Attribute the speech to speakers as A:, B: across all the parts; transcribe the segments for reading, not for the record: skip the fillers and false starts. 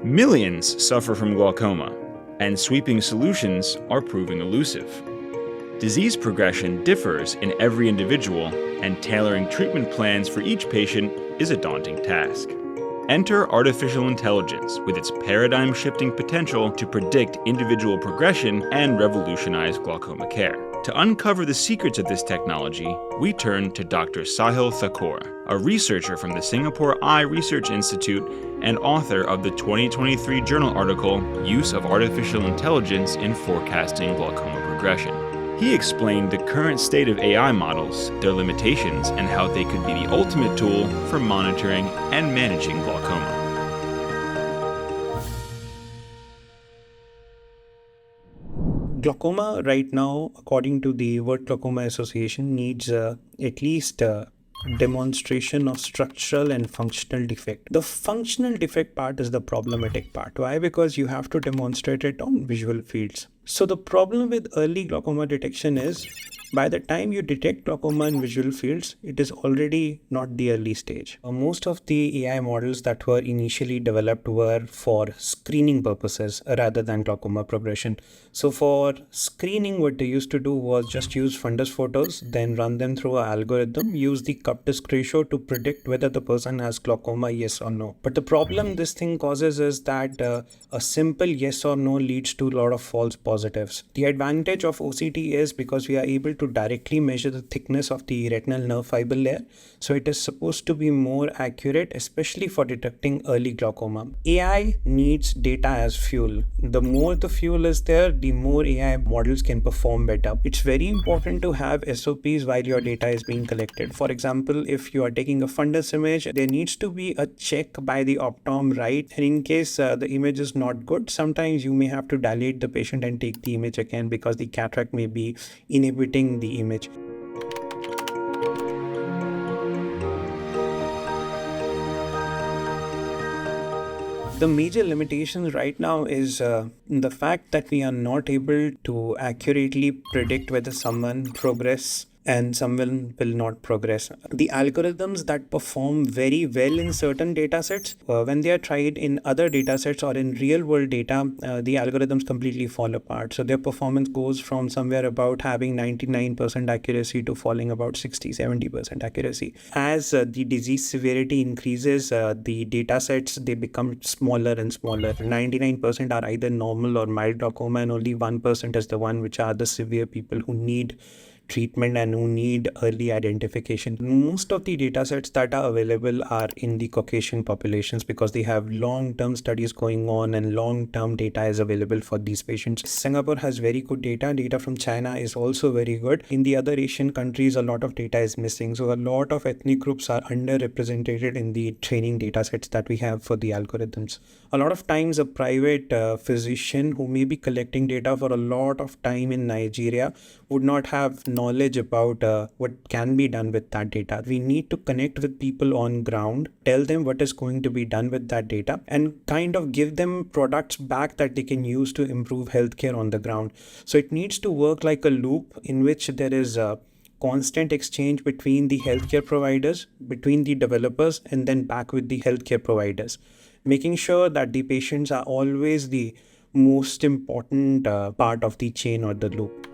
A: Millions suffer from glaucoma, and sweeping solutions are proving elusive. Disease progression differs in every individual, and tailoring treatment plans for each patient is a daunting task. Enter artificial intelligence with its paradigm-shifting potential to predict individual progression and revolutionize glaucoma care. To uncover the secrets of this technology, we turn to Dr. Sahil Thakur, a researcher from the Singapore Eye Research Institute and author of the 2023 journal article, Use of Artificial Intelligence in Forecasting Glaucoma Progression. He explained the current state of AI models, their limitations, and how they could be the ultimate tool for monitoring and managing glaucoma.
B: Glaucoma right now, according to the World Glaucoma Association, needs at least demonstration of structural and functional defect. The functional defect part is the problematic part. Why? Because you have to demonstrate it on visual fields. So the problem with early glaucoma detection is by the time you detect glaucoma in visual fields, it is already not the early stage. Most of the AI models that were initially developed were for screening purposes rather than glaucoma progression. So for screening, what they used to do was just use fundus photos, then run them through an algorithm, use the cup-disc ratio to predict whether the person has glaucoma, yes or no. But the problem this thing causes is that a simple yes or no leads to a lot of false positives. The advantage of OCT is because we are able to directly measure the thickness of the retinal nerve fiber layer, so it is supposed to be more accurate, especially for detecting early glaucoma. AI needs data as fuel. The more the fuel is there, the more AI models can perform better. It's very important to have SOPs while your data is being collected. For example, if you are taking a fundus image, there needs to be a check by the optom, right? And in case the image is not good, sometimes you may have to dilate the patient and take the image again because the cataract may be inhibiting the image. The major limitation right now is the fact that we are not able to accurately predict whether someone progress and someone will not progress. The algorithms that perform very well in certain datasets, when they are tried in other datasets or in real world data, the algorithms completely fall apart. So their performance goes from somewhere about having 99% accuracy to falling about 60-70% accuracy. As the disease severity increases, the datasets, they become smaller and smaller. 99% are either normal or mild glaucoma, and only 1% is the one which are the severe people who need treatment and who need early identification. Most of the datasets that are available are in the Caucasian populations because they have long-term studies going on and long-term data is available for these patients. Singapore has very good data. Data from China is also very good. In the other Asian countries, a lot of data is missing. So a lot of ethnic groups are underrepresented in the training datasets that we have for the algorithms. A lot of times a private physician who may be collecting data for a lot of time in Nigeria would not have knowledge about what can be done with that data. We need to connect with people on ground, tell them what is going to be done with that data, and kind of give them products back that they can use to improve healthcare on the ground. So it needs to work like a loop in which there is a constant exchange between the healthcare providers, between the developers, and then back with the healthcare providers, making sure that the patients are always the most important part of the chain or the loop.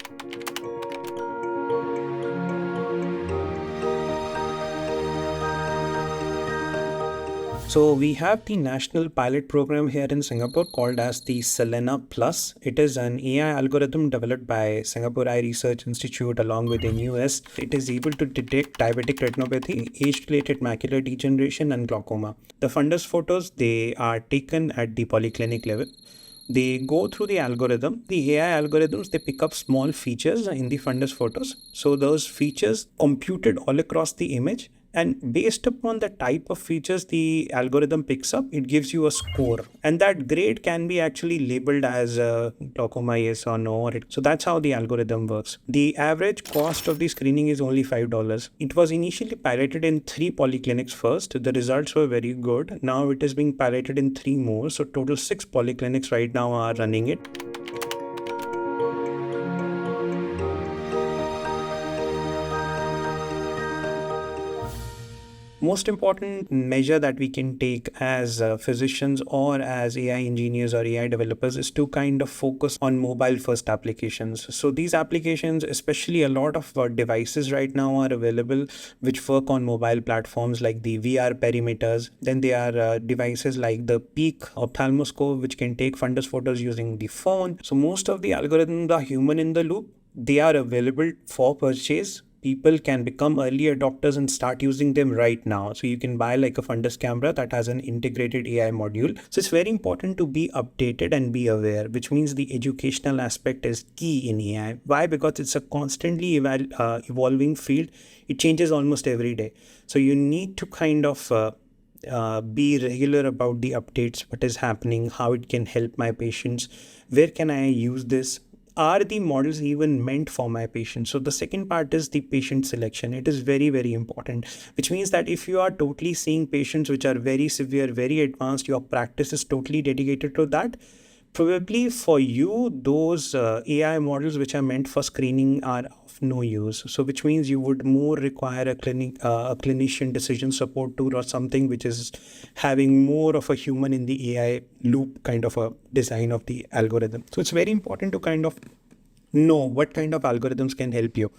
B: So we have the national pilot program here in Singapore called as the Selena Plus. It is an AI algorithm developed by Singapore Eye Research Institute along with NUS. It is able to detect diabetic retinopathy, age-related macular degeneration, and glaucoma. The fundus photos, they are taken at the polyclinic level. They go through the algorithm. The AI algorithms, they pick up small features in the fundus photos. So those features computed all across the image, and based upon the type of features the algorithm picks up, it gives you a score. And that grade can be actually labeled as glaucoma, yes or no. So that's how the algorithm works. The average cost of the screening is only $5. It was initially piloted in 3 polyclinics first. The results were very good. Now it is being piloted in 3 more. So total 6 polyclinics right now are running it. most important measure that we can take as physicians or as AI engineers or AI developers is to kind of focus on mobile first applications. So these applications, especially a lot of devices right now are available which work on mobile platforms like the VR perimeters. Then there are devices like the Peak ophthalmoscope, which can take fundus photos using the phone. So most of the algorithms are human in the loop. They are available for purchase. People can become early adopters and start using them right now. So you can buy like a fundus camera that has an integrated AI module. So it's very important to be updated and be aware, which means the educational aspect is key in AI. Why? Because it's a constantly evolving field. It changes almost every day. So you need to kind of be regular about the updates, what is happening, how it can help my patients, where can I use this, are the models even meant for my patient? So the second part is the patient selection. It is very, very important, which means that if you are totally seeing patients which are very severe, very advanced, your practice is totally dedicated to that, probably for you, those AI models which are meant for screening are of no use. So which means you would more require a clinician decision support tool or something which is having more of a human in the AI loop kind of a design of the algorithm. So it's very important to kind of know what kind of algorithms can help you.